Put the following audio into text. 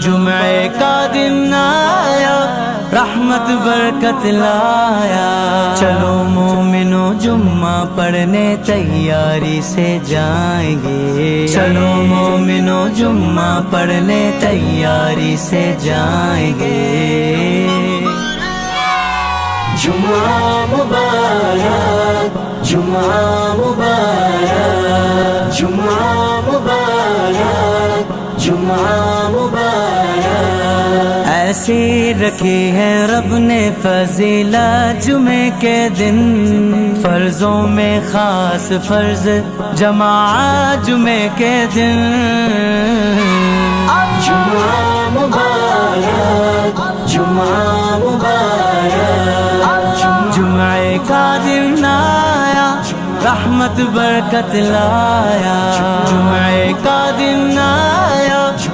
جمعے کا دن آیا، رحمت برکت لایا، چلو مومنو جمعہ پڑھنے تیاری سے جائیں گے، چلو مومنو جمعہ پڑھنے تیاری سے جائیں گے۔ جمعہ مبارک، جمعہ مبارک، جمعہ مبارک، جمعہ مبارک، ایسی رکھی ہے رب نے فضیلت جمعے کے دن، فرضوں میں خاص فرض جماعت جمعے کے دن۔ جمعہ مبارک، جمعہ مبارک، جمعے کا دن آیا، رحمت برکت لایا، جمعے کا دن آیا،